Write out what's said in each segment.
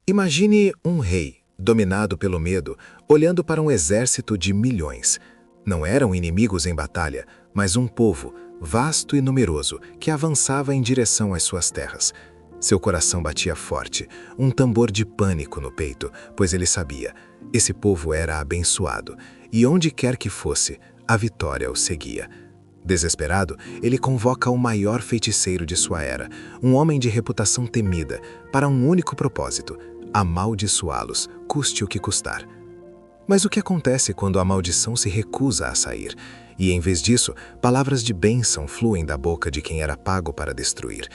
Imagine um rei, dominado pelo medo, olhando para um exército de milhões. Não eram inimigos em batalha, mas um povo, vasto e numeroso, que avançava em direção às suas terras. Seu coração batia forte, um tambor de pânico no peito, pois ele sabia, esse povo era abençoado, e onde quer que fosse, a vitória o seguia. Desesperado, ele convoca o maior feiticeiro de sua era, um homem de reputação temida, para um único propósito: amaldiçoá-los, custe o que custar. Mas o que acontece quando a maldição se recusa a sair? E, em vez disso, palavras de bênção fluem da boca de quem era pago para destruir.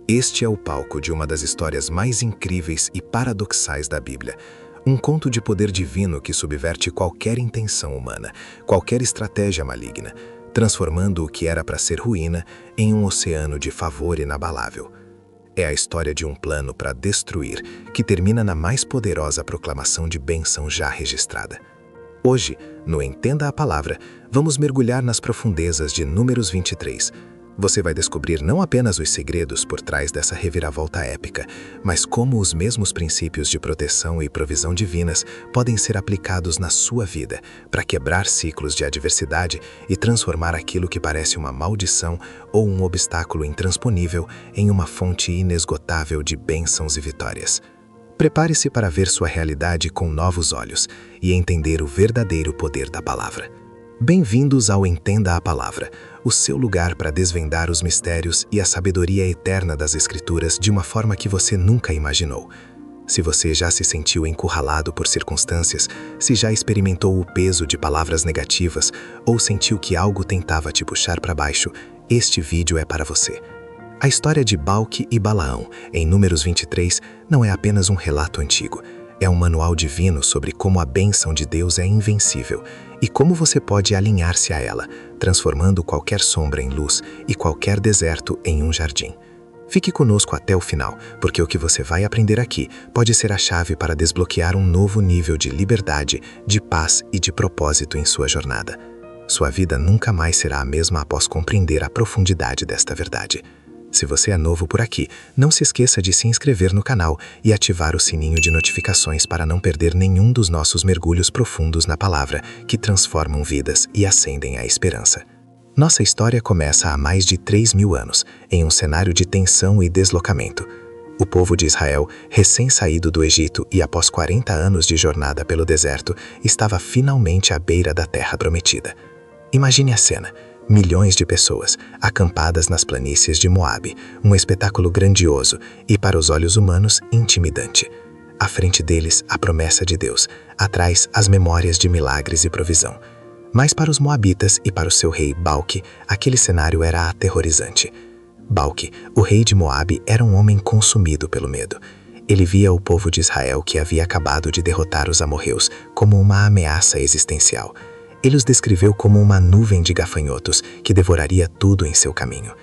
Este é o palco de uma das histórias mais incríveis e paradoxais da Bíblia. Um conto de poder divino que subverte qualquer intenção humana, qualquer estratégia maligna, transformando o que era para ser ruína em um oceano de favor inabalável. É a história de um plano para destruir, que termina na mais poderosa proclamação de bênção já registrada. Hoje, no Entenda a Palavra, vamos mergulhar nas profundezas de Números 23. Você vai descobrir não apenas os segredos por trás dessa reviravolta épica, mas como os mesmos princípios de proteção e provisão divinas podem ser aplicados na sua vida para quebrar ciclos de adversidade e transformar aquilo que parece uma maldição ou um obstáculo intransponível em uma fonte inesgotável de bênçãos e vitórias. Prepare-se para ver sua realidade com novos olhos e entender o verdadeiro poder da palavra. Bem-vindos ao Entenda a Palavra, o seu lugar para desvendar os mistérios e a sabedoria eterna das Escrituras de uma forma que você nunca imaginou. Se você já se sentiu encurralado por circunstâncias, se já experimentou o peso de palavras negativas ou sentiu que algo tentava te puxar para baixo, este vídeo é para você. A história de Balque e Balaão, em Números 23, não é apenas um relato antigo. É um manual divino sobre como a bênção de Deus é invencível e como você pode alinhar-se a ela, transformando qualquer sombra em luz e qualquer deserto em um jardim. Fique conosco até o final, porque o que você vai aprender aqui pode ser a chave para desbloquear um novo nível de liberdade, de paz e de propósito em sua jornada. Sua vida nunca mais será a mesma após compreender a profundidade desta verdade. Se você é novo por aqui, não se esqueça de se inscrever no canal e ativar o sininho de notificações para não perder nenhum dos nossos mergulhos profundos na palavra que transformam vidas e acendem a esperança. Nossa história começa há mais de 3.000 anos, em um cenário de tensão e deslocamento. O povo de Israel, recém-saído do Egito e após 40 anos de jornada pelo deserto, estava finalmente à beira da terra prometida. Imagine a cena. Milhões de pessoas, acampadas nas planícies de Moabe, um espetáculo grandioso e, para os olhos humanos, intimidante. À frente deles, a promessa de Deus, atrás as memórias de milagres e provisão. Mas para os moabitas e para o seu rei Balque, aquele cenário era aterrorizante. Balque, o rei de Moabe, era um homem consumido pelo medo. Ele via o povo de Israel que havia acabado de derrotar os amorreus como uma ameaça existencial. Ele os descreveu como uma nuvem de gafanhotos que devoraria tudo em seu caminho.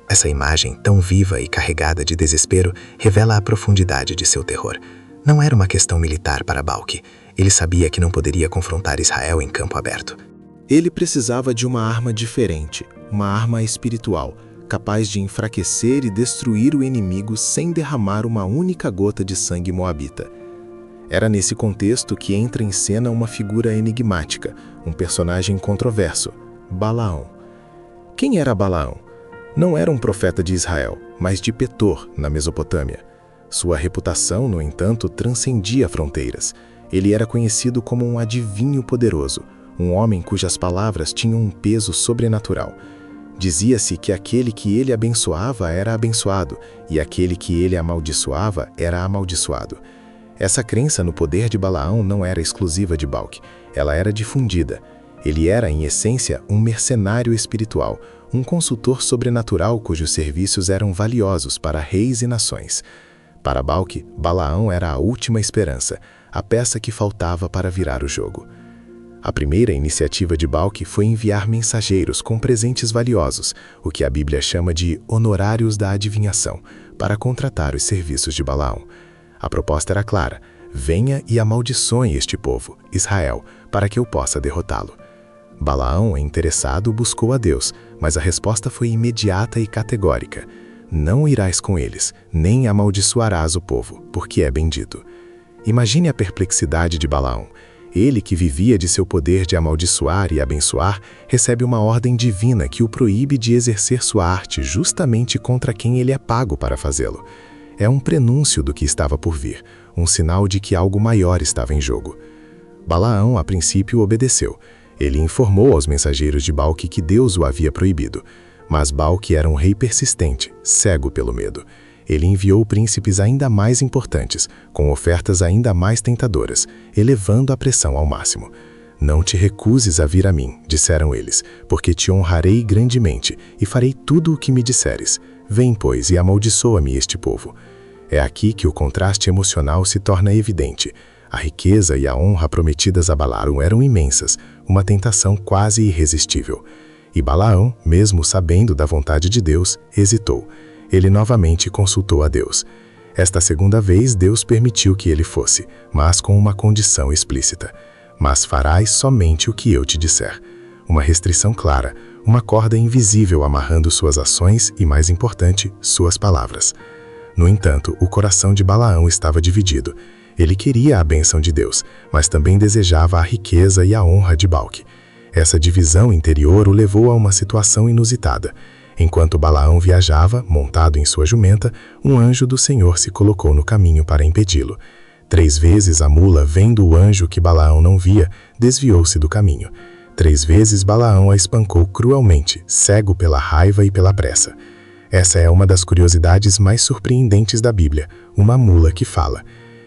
Essa imagem, tão viva e carregada de desespero, revela a profundidade de seu terror. Não era uma questão militar para Balque. Ele sabia que não poderia confrontar Israel em campo aberto. Ele precisava de uma arma diferente, uma arma espiritual, capaz de enfraquecer e destruir o inimigo sem derramar uma única gota de sangue moabita. Era nesse contexto que entra em cena uma figura enigmática, um personagem controverso, Balaão. Quem era Balaão? Não era um profeta de Israel, mas de Petor, na Mesopotâmia. Sua reputação, no entanto, transcendia fronteiras. Ele era conhecido como um adivinho poderoso, um homem cujas palavras tinham um peso sobrenatural. Dizia-se que aquele que ele abençoava era abençoado, e aquele que ele amaldiçoava era amaldiçoado. Essa crença no poder de Balaão não era exclusiva de Balque, ela era difundida. Ele era, em essência, um mercenário espiritual, um consultor sobrenatural cujos serviços eram valiosos para reis e nações. Para Balque, Balaão era a última esperança, a peça que faltava para virar o jogo. A primeira iniciativa de Balque foi enviar mensageiros com presentes valiosos, o que a Bíblia chama de honorários da adivinhação, para contratar os serviços de Balaão. A proposta era clara: venha e amaldiçoe este povo, Israel, para que eu possa derrotá-lo. Balaão, interessado, buscou a Deus, mas a resposta foi imediata e categórica: não irás com eles, nem amaldiçoarás o povo, porque é bendito. Imagine a perplexidade de Balaão. Ele, que vivia de seu poder de amaldiçoar e abençoar, recebe uma ordem divina que o proíbe de exercer sua arte justamente contra quem ele é pago para fazê-lo. É um prenúncio do que estava por vir, um sinal de que algo maior estava em jogo. Balaão, a princípio, obedeceu. Ele informou aos mensageiros de Balque que Deus o havia proibido. Mas Balque era um rei persistente, cego pelo medo. Ele enviou príncipes ainda mais importantes, com ofertas ainda mais tentadoras, elevando a pressão ao máximo. Não te recuses a vir a mim, disseram eles, porque te honrarei grandemente e farei tudo o que me disseres. Vem, pois, e amaldiçoa-me este povo. É aqui que o contraste emocional se torna evidente. A riqueza e a honra prometidas a Balaão eram imensas, uma tentação quase irresistível. E Balaão, mesmo sabendo da vontade de Deus, hesitou. Ele novamente consultou a Deus. Esta segunda vez, Deus permitiu que ele fosse, mas com uma condição explícita. Mas farás somente o que eu te disser. Uma restrição clara, uma corda invisível amarrando suas ações e, mais importante, suas palavras. No entanto, o coração de Balaão estava dividido. Ele queria a bênção de Deus, mas também desejava a riqueza e a honra de Balque. Essa divisão interior o levou a uma situação inusitada. Enquanto Balaão viajava, montado em sua jumenta, um anjo do Senhor se colocou no caminho para impedi-lo. 3 vezes a mula, vendo o anjo que Balaão não via, desviou-se do caminho. 3 vezes Balaão a espancou cruelmente, cego pela raiva e pela pressa. Essa é uma das curiosidades mais surpreendentes da Bíblia, uma mula que fala.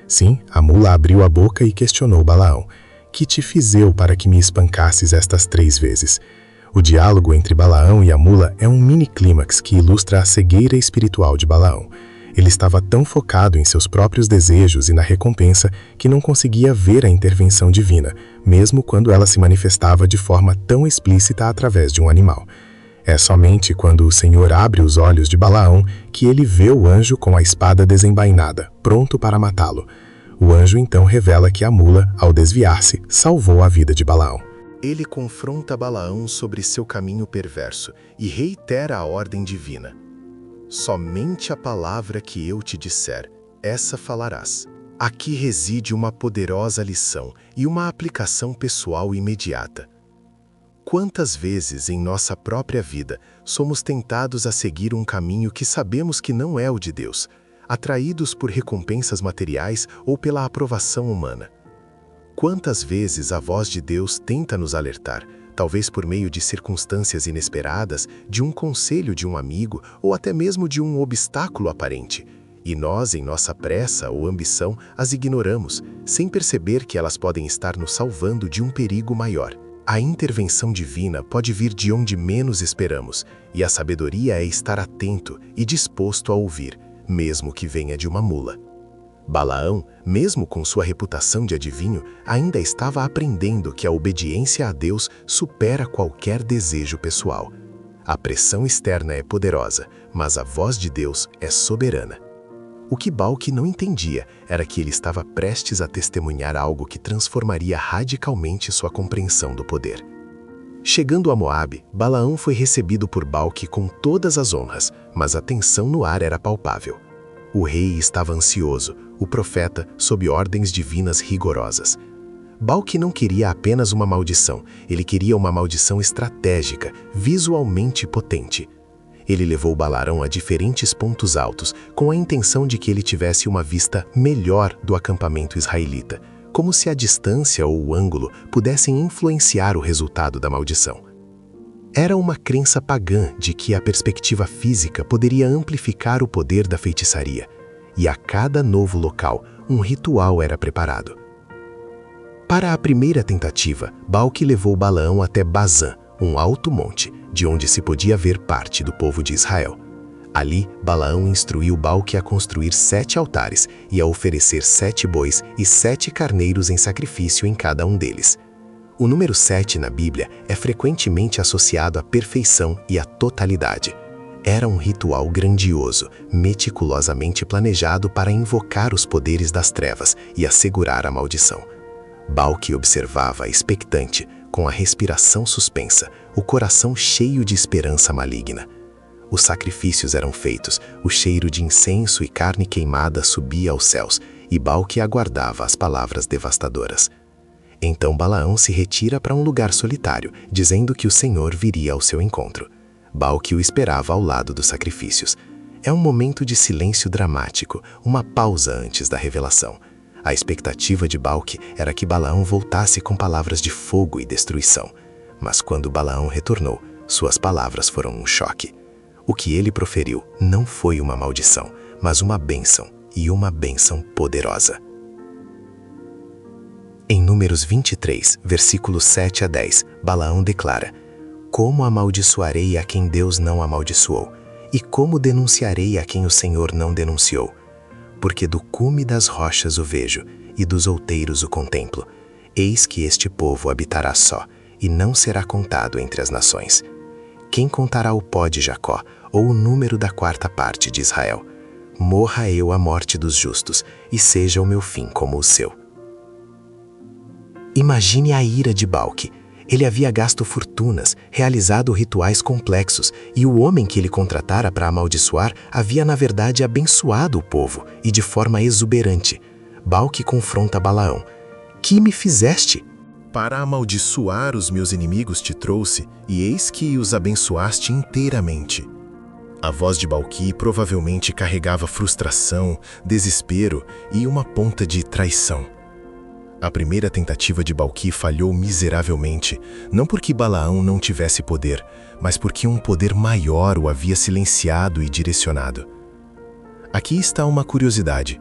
Sim, a mula abriu a boca e questionou Balaão. Que te fiz eu para que me espancasses estas 3 vezes? O diálogo entre Balaão e a mula é um mini-clímax que ilustra a cegueira espiritual de Balaão. Ele estava tão focado em seus próprios desejos e na recompensa que não conseguia ver a intervenção divina, mesmo quando ela se manifestava de forma tão explícita através de um animal. É somente quando o Senhor abre os olhos de Balaão que ele vê o anjo com a espada desembainada, pronto para matá-lo. O anjo então revela que a mula, ao desviar-se, salvou a vida de Balaão. Ele confronta Balaão sobre seu caminho perverso e reitera a ordem divina. Somente a palavra que eu te disser, essa falarás. Aqui reside uma poderosa lição e uma aplicação pessoal imediata. Quantas vezes em nossa própria vida somos tentados a seguir um caminho que sabemos que não é o de Deus, atraídos por recompensas materiais ou pela aprovação humana? Quantas vezes a voz de Deus tenta nos alertar, talvez por meio de circunstâncias inesperadas, de um conselho de um amigo ou até mesmo de um obstáculo aparente, e nós, em nossa pressa ou ambição, as ignoramos, sem perceber que elas podem estar nos salvando de um perigo maior. A intervenção divina pode vir de onde menos esperamos, e a sabedoria é estar atento e disposto a ouvir, mesmo que venha de uma mula. Balaão, mesmo com sua reputação de adivinho, ainda estava aprendendo que a obediência a Deus supera qualquer desejo pessoal. A pressão externa é poderosa, mas a voz de Deus é soberana. O que Balque não entendia era que ele estava prestes a testemunhar algo que transformaria radicalmente sua compreensão do poder. Chegando a Moabe, Balaão foi recebido por Balque com todas as honras, mas a tensão no ar era palpável. O rei estava ansioso, o profeta sob ordens divinas rigorosas. Balque não queria apenas uma maldição, ele queria uma maldição estratégica, visualmente potente. Ele levou Balaão a diferentes pontos altos, com a intenção de que ele tivesse uma vista melhor do acampamento israelita, como se a distância ou o ângulo pudessem influenciar o resultado da maldição. Era uma crença pagã de que a perspectiva física poderia amplificar o poder da feitiçaria, e a cada novo local, um ritual era preparado. Para a primeira tentativa, Balque levou Balaão até Bazã, um alto monte, de onde se podia ver parte do povo de Israel. Ali, Balaão instruiu Balque a construir 7 altares e a oferecer 7 bois e 7 carneiros em sacrifício em cada um deles. O número 7 na Bíblia é frequentemente associado à perfeição e à totalidade. Era um ritual grandioso, meticulosamente planejado para invocar os poderes das trevas e assegurar a maldição. Balque observava expectante, com a respiração suspensa, o coração cheio de esperança maligna. Os sacrifícios eram feitos, o cheiro de incenso e carne queimada subia aos céus, e Balque aguardava as palavras devastadoras. Então Balaão se retira para um lugar solitário, dizendo que o Senhor viria ao seu encontro. Balque o esperava ao lado dos sacrifícios. É um momento de silêncio dramático, uma pausa antes da revelação. A expectativa de Balque era que Balaão voltasse com palavras de fogo e destruição. Mas quando Balaão retornou, suas palavras foram um choque. O que ele proferiu não foi uma maldição, mas uma bênção, e uma bênção poderosa. Em Números 23, versículos 7 a 10, Balaão declara: Como amaldiçoarei a quem Deus não amaldiçoou? E como denunciarei a quem o Senhor não denunciou? Porque do cume das rochas o vejo, e dos outeiros o contemplo. Eis que este povo habitará só, e não será contado entre as nações. Quem contará o pó de Jacó, ou o número da quarta parte de Israel? Morra eu a morte dos justos, e seja o meu fim como o seu. Imagine a ira de Balque. Ele havia gasto fortunas, realizado rituais complexos, e o homem que ele contratara para amaldiçoar havia, na verdade, abençoado o povo, e de forma exuberante. Balque confronta Balaão: Que me fizeste? Para amaldiçoar os meus inimigos te trouxe, e eis que os abençoaste inteiramente. A voz de Balque provavelmente carregava frustração, desespero e uma ponta de traição. A primeira tentativa de Balque falhou miseravelmente, não porque Balaão não tivesse poder, mas porque um poder maior o havia silenciado e direcionado. Aqui está uma curiosidade.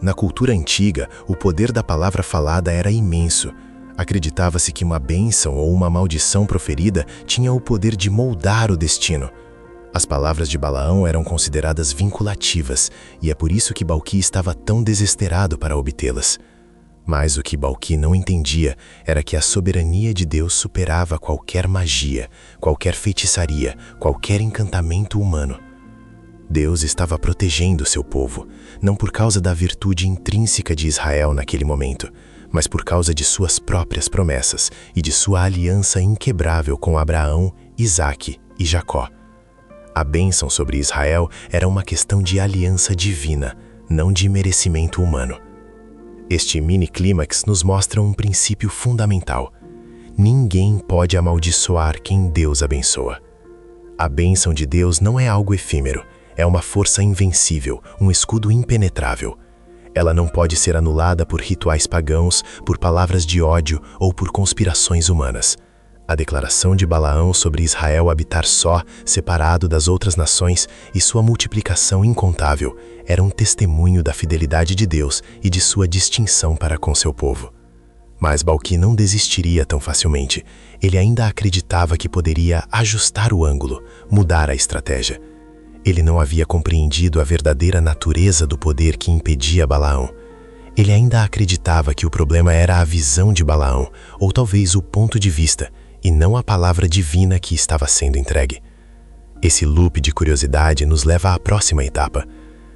Na cultura antiga, o poder da palavra falada era imenso. Acreditava-se que uma bênção ou uma maldição proferida tinha o poder de moldar o destino. As palavras de Balaão eram consideradas vinculativas, e é por isso que Balque estava tão desesperado para obtê-las. Mas o que Balque não entendia era que a soberania de Deus superava qualquer magia, qualquer feitiçaria, qualquer encantamento humano. Deus estava protegendo seu povo, não por causa da virtude intrínseca de Israel naquele momento, mas por causa de suas próprias promessas e de sua aliança inquebrável com Abraão, Isaque e Jacó. A bênção sobre Israel era uma questão de aliança divina, não de merecimento humano. Este mini-clímax nos mostra um princípio fundamental. Ninguém pode amaldiçoar quem Deus abençoa. A bênção de Deus não é algo efêmero, é uma força invencível, um escudo impenetrável. Ela não pode ser anulada por rituais pagãos, por palavras de ódio ou por conspirações humanas. A declaração de Balaão sobre Israel habitar só, separado das outras nações, e sua multiplicação incontável, era um testemunho da fidelidade de Deus e de sua distinção para com seu povo. Mas Balque não desistiria tão facilmente. Ele ainda acreditava que poderia ajustar o ângulo, mudar a estratégia. Ele não havia compreendido a verdadeira natureza do poder que impedia Balaão. Ele ainda acreditava que o problema era a visão de Balaão, ou talvez o ponto de vista, e não a palavra divina que estava sendo entregue. Esse loop de curiosidade nos leva à próxima etapa.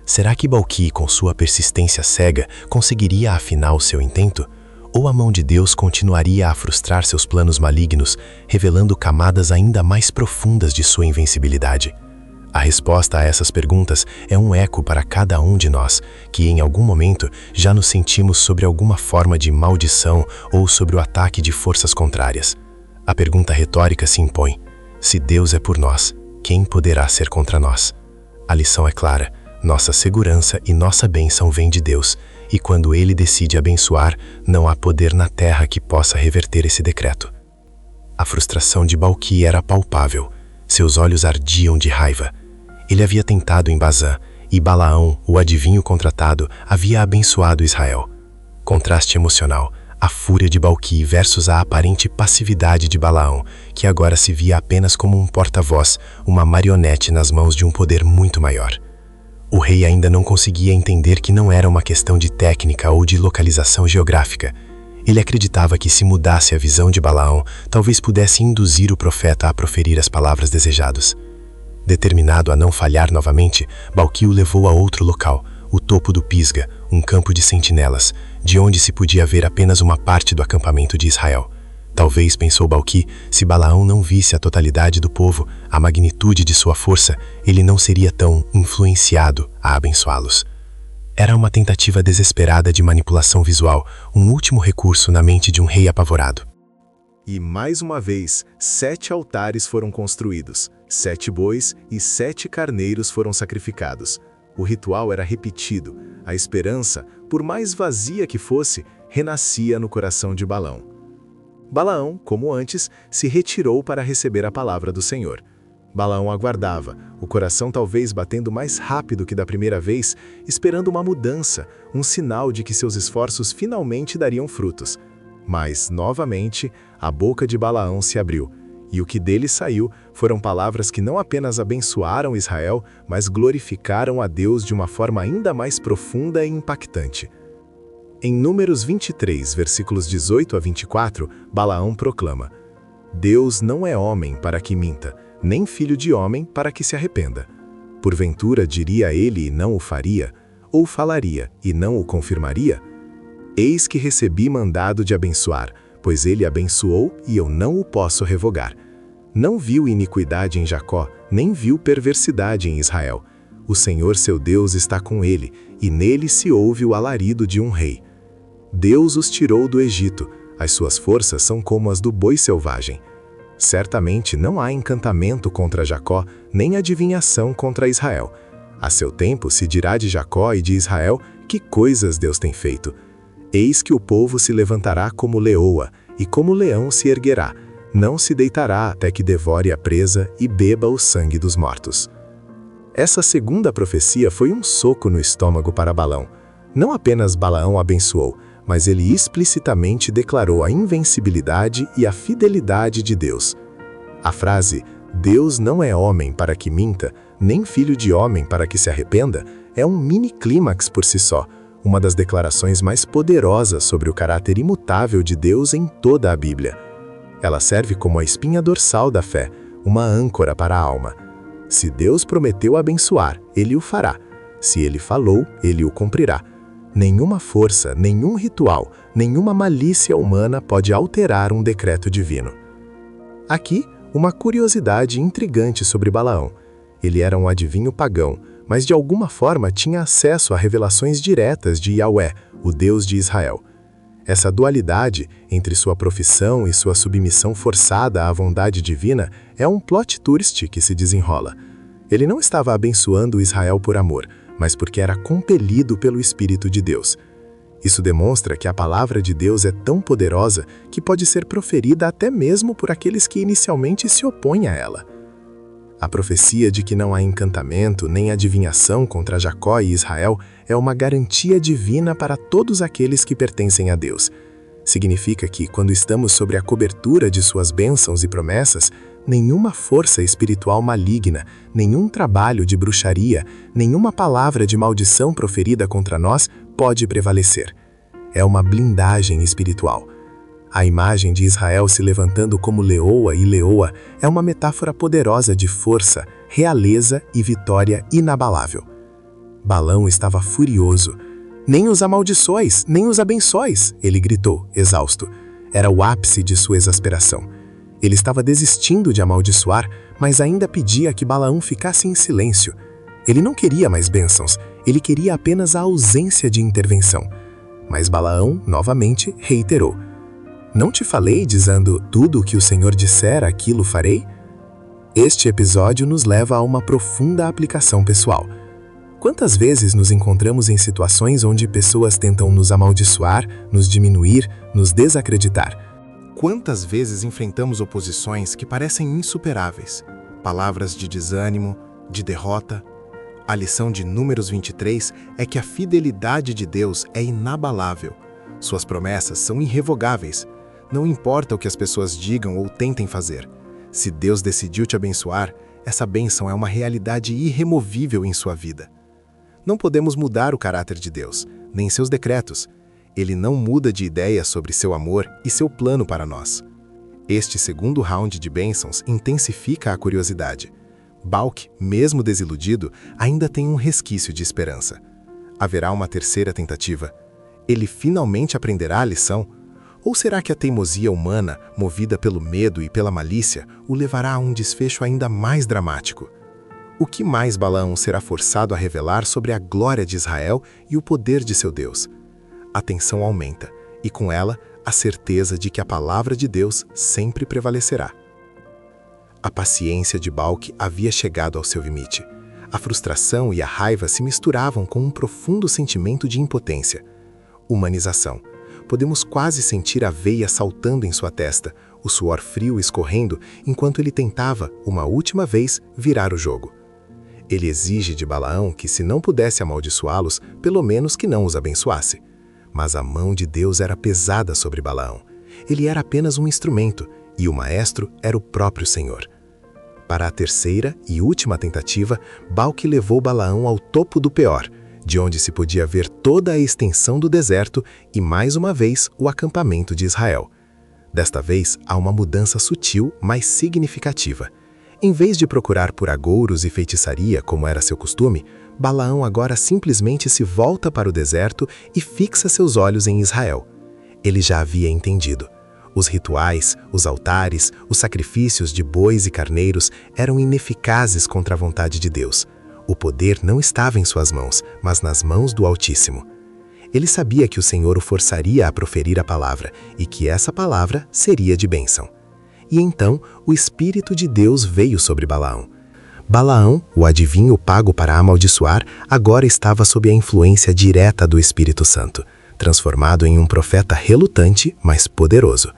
Será que Balque, com sua persistência cega, conseguiria afinar o seu intento? Ou a mão de Deus continuaria a frustrar seus planos malignos, revelando camadas ainda mais profundas de sua invencibilidade? A resposta a essas perguntas é um eco para cada um de nós, que em algum momento já nos sentimos sobre alguma forma de maldição ou sobre o ataque de forças contrárias. A pergunta retórica se impõe: se Deus é por nós, quem poderá ser contra nós? A lição é clara: nossa segurança e nossa bênção vêm de Deus, e quando Ele decide abençoar, não há poder na terra que possa reverter esse decreto. A frustração de Balque era palpável. Seus olhos ardiam de raiva. Ele havia tentado em Bazã, e Balaão, o adivinho contratado, havia abençoado Israel. Contraste emocional. A fúria de Balque versus a aparente passividade de Balaão, que agora se via apenas como um porta-voz, uma marionete nas mãos de um poder muito maior. O rei ainda não conseguia entender que não era uma questão de técnica ou de localização geográfica. Ele acreditava que se mudasse a visão de Balaão, talvez pudesse induzir o profeta a proferir as palavras desejadas. Determinado a não falhar novamente, Balque o levou a outro local, o topo do Pisga, um campo de sentinelas, de onde se podia ver apenas uma parte do acampamento de Israel. Talvez, pensou Balque, se Balaão não visse a totalidade do povo, a magnitude de sua força, ele não seria tão influenciado a abençoá-los. Era uma tentativa desesperada de manipulação visual, um último recurso na mente de um rei apavorado. E mais uma vez, 7 altares foram construídos, 7 bois e 7 carneiros foram sacrificados. O ritual era repetido. A esperança, por mais vazia que fosse, renascia no coração de Balaão. Balaão, como antes, se retirou para receber a palavra do Senhor. Balaão aguardava, o coração talvez batendo mais rápido que da primeira vez, esperando uma mudança, um sinal de que seus esforços finalmente dariam frutos. Mas, novamente, a boca de Balaão se abriu, e o que dele saiu foram palavras que não apenas abençoaram Israel, mas glorificaram a Deus de uma forma ainda mais profunda e impactante. Em Números 23, versículos 18 a 24, Balaão proclama: Deus não é homem para que minta, nem filho de homem para que se arrependa. Porventura diria ele e não o faria, ou falaria e não o confirmaria? Eis que recebi mandado de abençoar, pois ele abençoou e eu não o posso revogar. Não viu iniquidade em Jacó, nem viu perversidade em Israel. O Senhor seu Deus está com ele, e nele se ouve o alarido de um rei. Deus os tirou do Egito, as suas forças são como as do boi selvagem. Certamente não há encantamento contra Jacó, nem adivinhação contra Israel. A seu tempo se dirá de Jacó e de Israel, que coisas Deus tem feito. Eis que o povo se levantará como leoa, e como leão se erguerá, não se deitará até que devore a presa e beba o sangue dos mortos. Essa segunda profecia foi um soco no estômago para Balaão. Não apenas Balaão abençoou, mas ele explicitamente declarou a invencibilidade e a fidelidade de Deus. A frase, Deus não é homem para que minta, nem filho de homem para que se arrependa, é um mini-clímax por si só, uma das declarações mais poderosas sobre o caráter imutável de Deus em toda a Bíblia. Ela serve como a espinha dorsal da fé, uma âncora para a alma. Se Deus prometeu abençoar, Ele o fará. Se Ele falou, Ele o cumprirá. Nenhuma força, nenhum ritual, nenhuma malícia humana pode alterar um decreto divino. Aqui, uma curiosidade intrigante sobre Balaão. Ele era um adivinho pagão, mas de alguma forma tinha acesso a revelações diretas de Yahweh, o Deus de Israel. Essa dualidade entre sua profissão e sua submissão forçada à vontade divina é um plot twist que se desenrola. Ele não estava abençoando Israel por amor, mas porque era compelido pelo Espírito de Deus. Isso demonstra que a palavra de Deus é tão poderosa que pode ser proferida até mesmo por aqueles que inicialmente se opõem a ela. A profecia de que não há encantamento nem adivinhação contra Jacó e Israel é uma garantia divina para todos aqueles que pertencem a Deus. Significa que, quando estamos sobre a cobertura de suas bênçãos e promessas, nenhuma força espiritual maligna, nenhum trabalho de bruxaria, nenhuma palavra de maldição proferida contra nós pode prevalecer. É uma blindagem espiritual. A imagem de Israel se levantando como leoa e leoa é uma metáfora poderosa de força, realeza e vitória inabalável. Balaão estava furioso. Nem os amaldiçoes, nem os abençoes, ele gritou, exausto. Era o ápice de sua exasperação. Ele estava desistindo de amaldiçoar, mas ainda pedia que Balaão ficasse em silêncio. Ele não queria mais bênçãos, ele queria apenas a ausência de intervenção. Mas Balaão, novamente, reiterou. Não te falei dizendo, tudo o que o Senhor disser, aquilo farei? Este episódio nos leva a uma profunda aplicação pessoal. Quantas vezes nos encontramos em situações onde pessoas tentam nos amaldiçoar, nos diminuir, nos desacreditar? Quantas vezes enfrentamos oposições que parecem insuperáveis? Palavras de desânimo, de derrota. A lição de Números 23 é que a fidelidade de Deus é inabalável. Suas promessas são irrevogáveis. Não importa o que as pessoas digam ou tentem fazer. Se Deus decidiu te abençoar, essa bênção é uma realidade irremovível em sua vida. Não podemos mudar o caráter de Deus, nem seus decretos. Ele não muda de ideia sobre seu amor e seu plano para nós. Este segundo round de bênçãos intensifica a curiosidade. Balque, mesmo desiludido, ainda tem um resquício de esperança. Haverá uma terceira tentativa. Ele finalmente aprenderá a lição? Ou será que a teimosia humana, movida pelo medo e pela malícia, o levará a um desfecho ainda mais dramático? O que mais Balaão será forçado a revelar sobre a glória de Israel e o poder de seu Deus? A tensão aumenta, e com ela, a certeza de que a palavra de Deus sempre prevalecerá. A paciência de Balque havia chegado ao seu limite. A frustração e a raiva se misturavam com um profundo sentimento de impotência. Humanização. Podemos quase sentir a veia saltando em sua testa, o suor frio escorrendo enquanto ele tentava, uma última vez, virar o jogo. Ele exige de Balaão que, se não pudesse amaldiçoá-los, pelo menos que não os abençoasse. Mas a mão de Deus era pesada sobre Balaão. Ele era apenas um instrumento, e o maestro era o próprio Senhor. Para a terceira e última tentativa, Balque levou Balaão ao topo do Peor, de onde se podia ver toda a extensão do deserto e, mais uma vez, o acampamento de Israel. Desta vez, há uma mudança sutil, mas significativa. Em vez de procurar por agouros e feitiçaria, como era seu costume, Balaão agora simplesmente se volta para o deserto e fixa seus olhos em Israel. Ele já havia entendido. Os rituais, os altares, os sacrifícios de bois e carneiros eram ineficazes contra a vontade de Deus. O poder não estava em suas mãos, mas nas mãos do Altíssimo. Ele sabia que o Senhor o forçaria a proferir a palavra e que essa palavra seria de bênção. E então o Espírito de Deus veio sobre Balaão. Balaão, o adivinho pago para amaldiçoar, agora estava sob a influência direta do Espírito Santo, transformado em um profeta relutante, mas poderoso.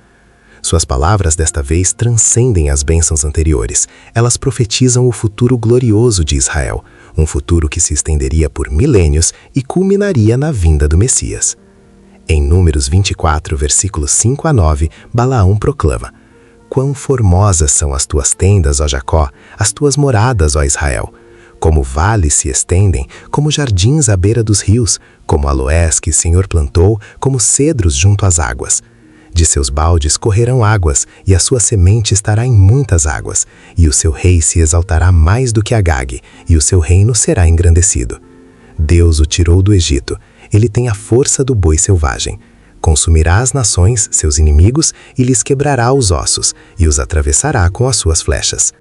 Suas palavras desta vez transcendem as bênçãos anteriores. Elas profetizam o futuro glorioso de Israel, um futuro que se estenderia por milênios e culminaria na vinda do Messias. Em Números 24, versículos 5 a 9, Balaão proclama: Quão formosas são as tuas tendas, ó Jacó, as tuas moradas, ó Israel! Como vales se estendem, como jardins à beira dos rios, como aloés que o Senhor plantou, como cedros junto às águas. De seus baldes correrão águas, e a sua semente estará em muitas águas, e o seu rei se exaltará mais do que Agag, e o seu reino será engrandecido. Deus o tirou do Egito, ele tem a força do boi selvagem. Consumirá as nações, seus inimigos, e lhes quebrará os ossos, e os atravessará com as suas flechas.